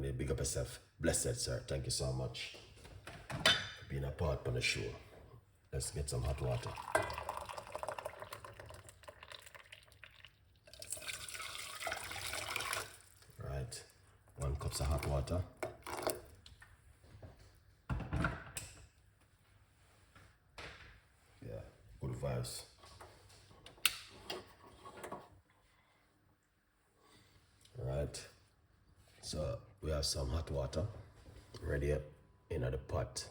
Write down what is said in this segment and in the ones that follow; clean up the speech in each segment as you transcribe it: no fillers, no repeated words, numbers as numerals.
Anyway, big up yourself. Blessed, sir. Thank you so much for being a part of the show. Let's get some hot water. Right, 1 cup of hot water. Yeah, good vibes. Right, so we have some hot water ready in the pot.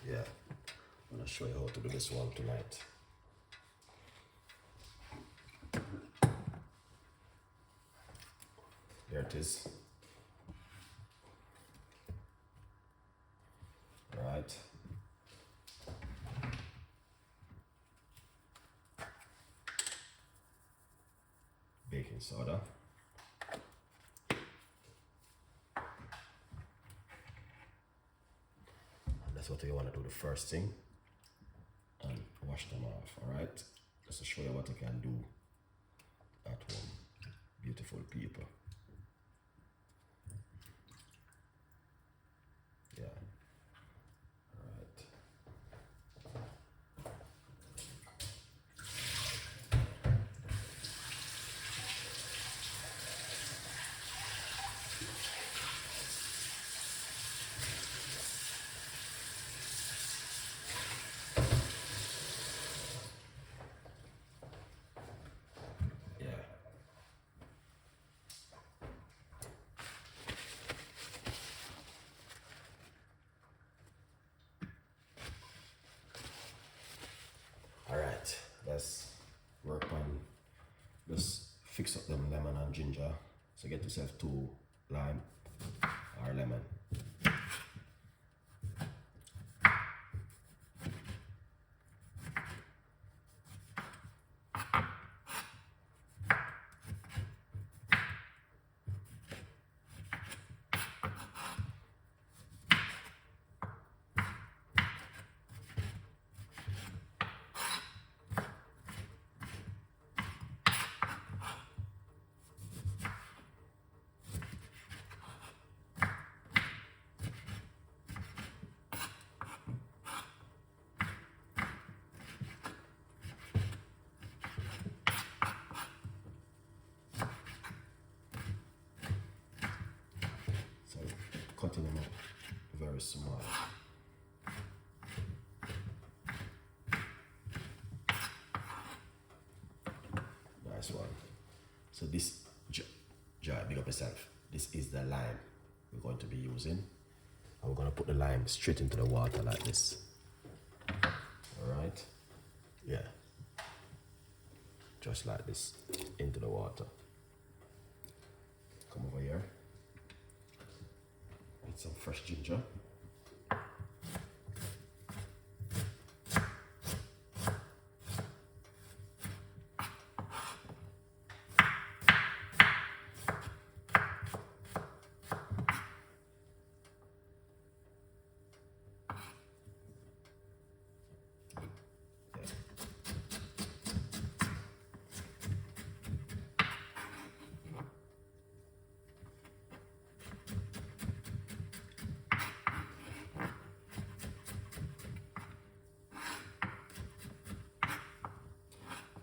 Yeah, I'm gonna show you how to do this one tonight. There it is. Right. Baking soda. And that's what you want to do the first thing. And wash them off, alright? Just to show you what you can do at home. Beautiful people. Yeah. Alright. Yeah. Alright, let's work on just fix up them lemon and ginger. So get yourself 2 lime or lemon. So cutting them up very small. Nice one. So this jar, big up yourself. This is the lime we're going to be using. And we're going to put the lime straight into the water like this. Alright? Yeah. Just like this, into the water. Come over here. Get some fresh ginger.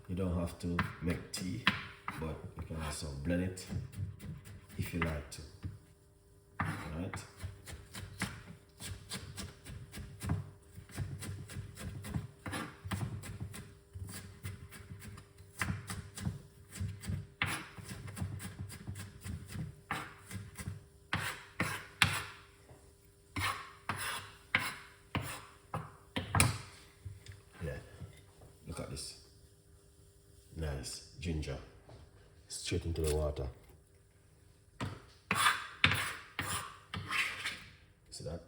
You don't have to make tea, but you can also blend it if you like to. Alright? Yeah, look at this. Nice ginger straight into the water. See that?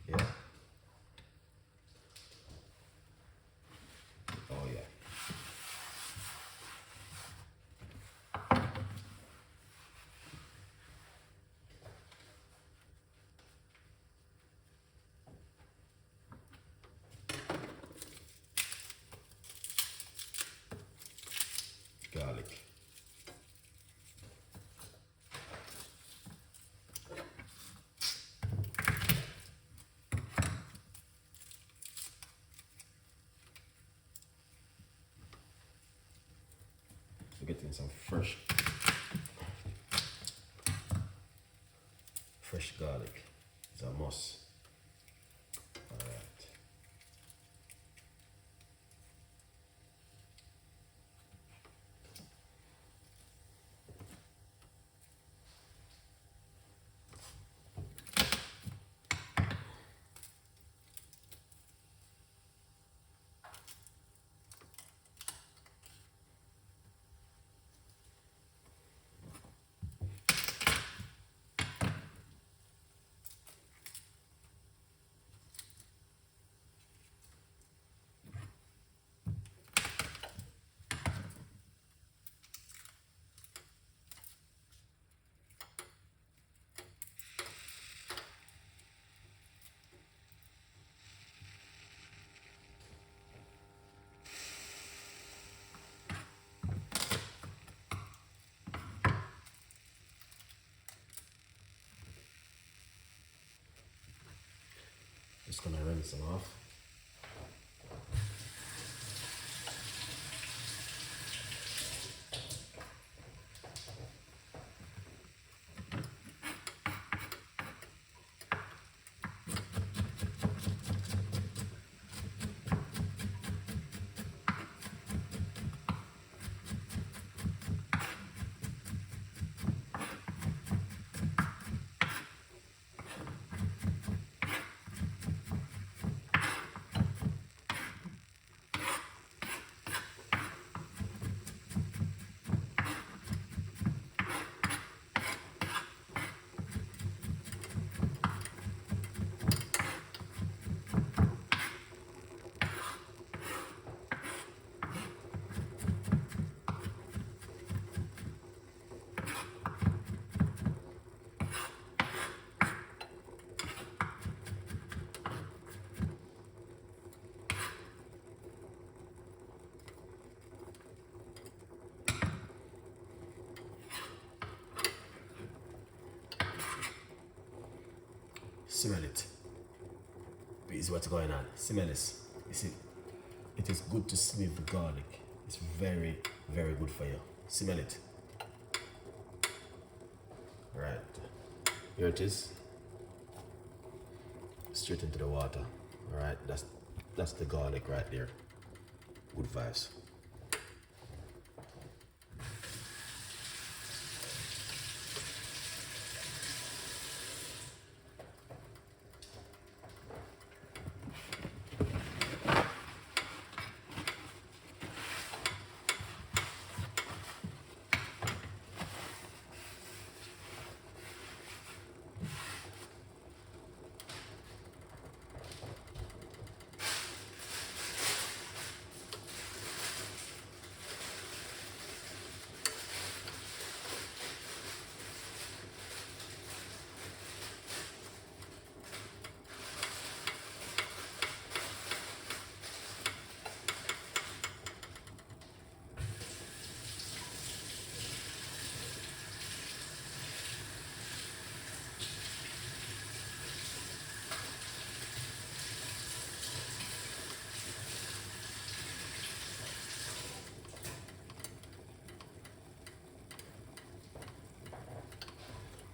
Yeah. Oh yeah. in some fresh garlic. It's a must. All right. Just gonna rinse them off. Smell it. This is what's going on. Smell this. You see, it is good to sniff the garlic. It's very, very good for you. Smell it. Right. Here it is. Straight into the water. Alright, that's the garlic right there. Good vibes.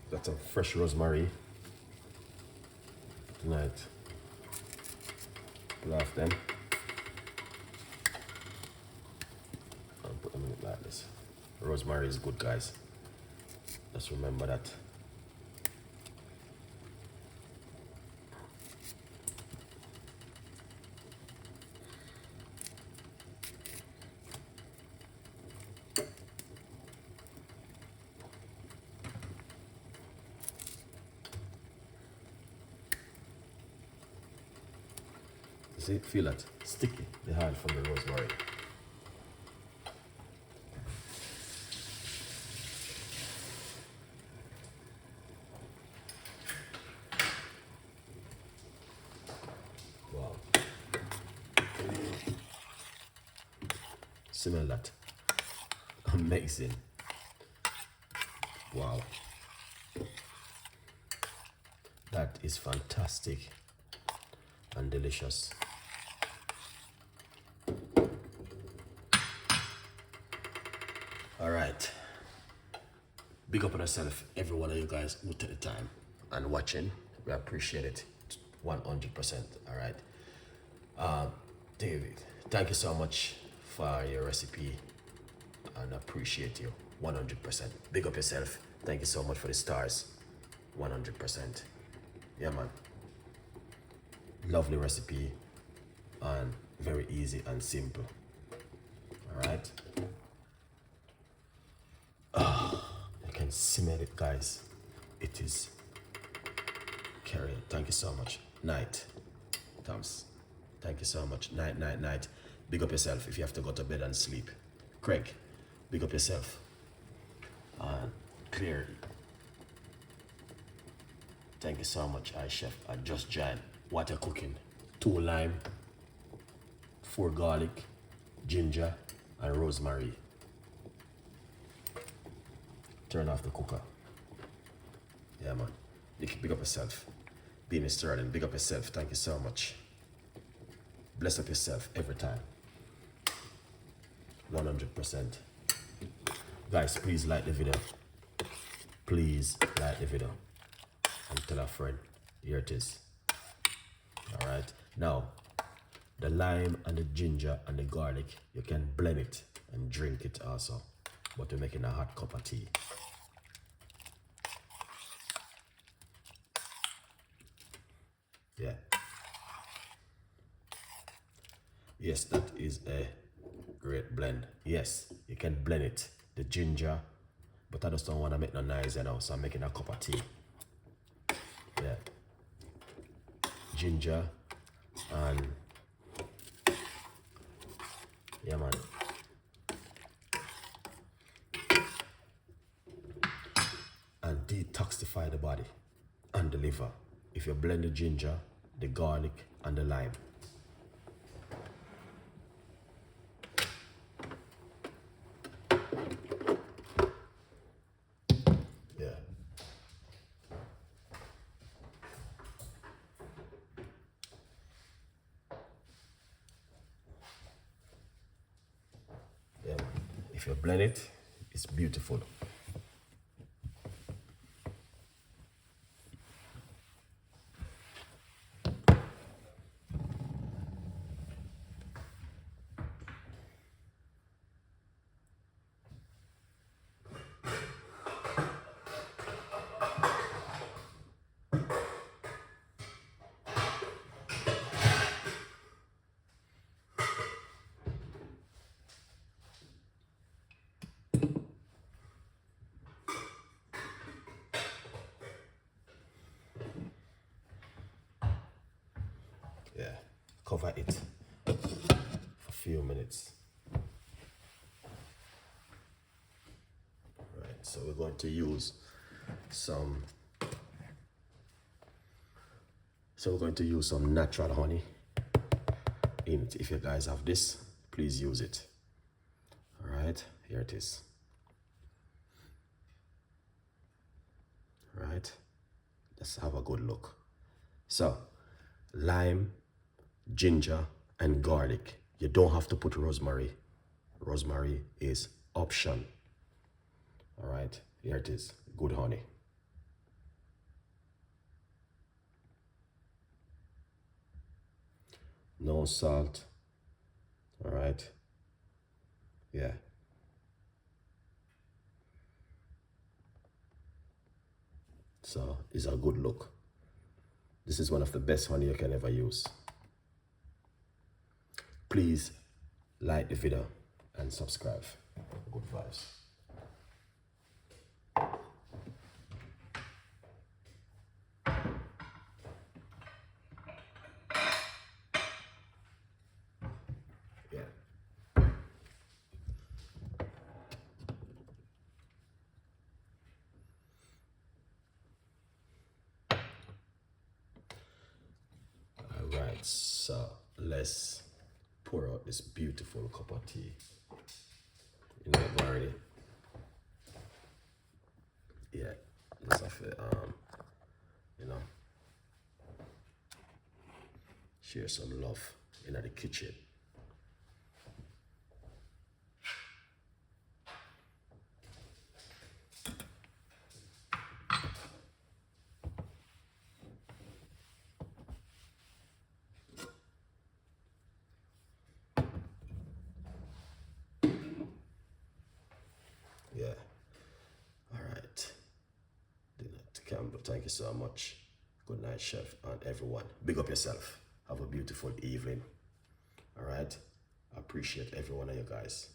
Got some fresh rosemary. Tonight. Pull off them. And put them in it like this. Rosemary is good, guys. Just remember that. See, feel that sticky, the oil from the rosemary. Wow. Smell that. Amazing. Wow. That is fantastic and delicious. All right, Big up on yourself, every one of you guys who took the time and watching. We appreciate it 100%. All right. David, thank you so much for your recipe and appreciate you 100%. Big up yourself. Thank you so much for the stars. 100%. Yeah, man. Lovely recipe and very easy and simple. All right. You can smell it, guys. It is curry. Thank you so much. Night, Thomas. Thank you so much. Night, night, night. Big up yourself if you have to go to bed and sleep. Craig, big up yourself. Clear. Thank you so much, Chef. I just joined. What you're cooking? 2 lime, 4 garlic, ginger, and rosemary. Turn off the cooker. Yeah, man. You can big up yourself. Being Sterling, big up yourself. Thank you so much. Bless up yourself every time. 100%. Guys, please like the video. Please like the video. And tell a friend. Here it is. Alright. Now, the lime and the ginger and the garlic, you can blend it and drink it also. But we're making a hot cup of tea. Yeah. Yes, that is a great blend. Yes, you can blend it. The ginger, but I just don't want to make no noise, you know, so I'm making a cup of tea. Yeah. Ginger and yeah, man. And detoxify the body and the liver. If you blend the ginger, the garlic, and the lime. Yeah. Yeah. If you blend it, it's beautiful. Yeah, cover it for a few minutes. Right, so we're going to use some natural honey in it. If you guys have this, please use it. All right, here it is. All right, let's have a good look. So, lime, ginger, and garlic. You don't have to put rosemary. Rosemary is option. All right, here it is. Good honey. No salt. All right. Yeah. So it's a good look. This is one of the best honey you can ever use. Please like the video and subscribe. Good vibes. Yeah. All right, so let's pour out this beautiful cup of tea. You know it already. Yeah, let's have to, you know, share some love in the kitchen. Thank you so much. Good night, Chef, and everyone. Big up yourself. Have a beautiful evening. All right. I appreciate every one of you guys.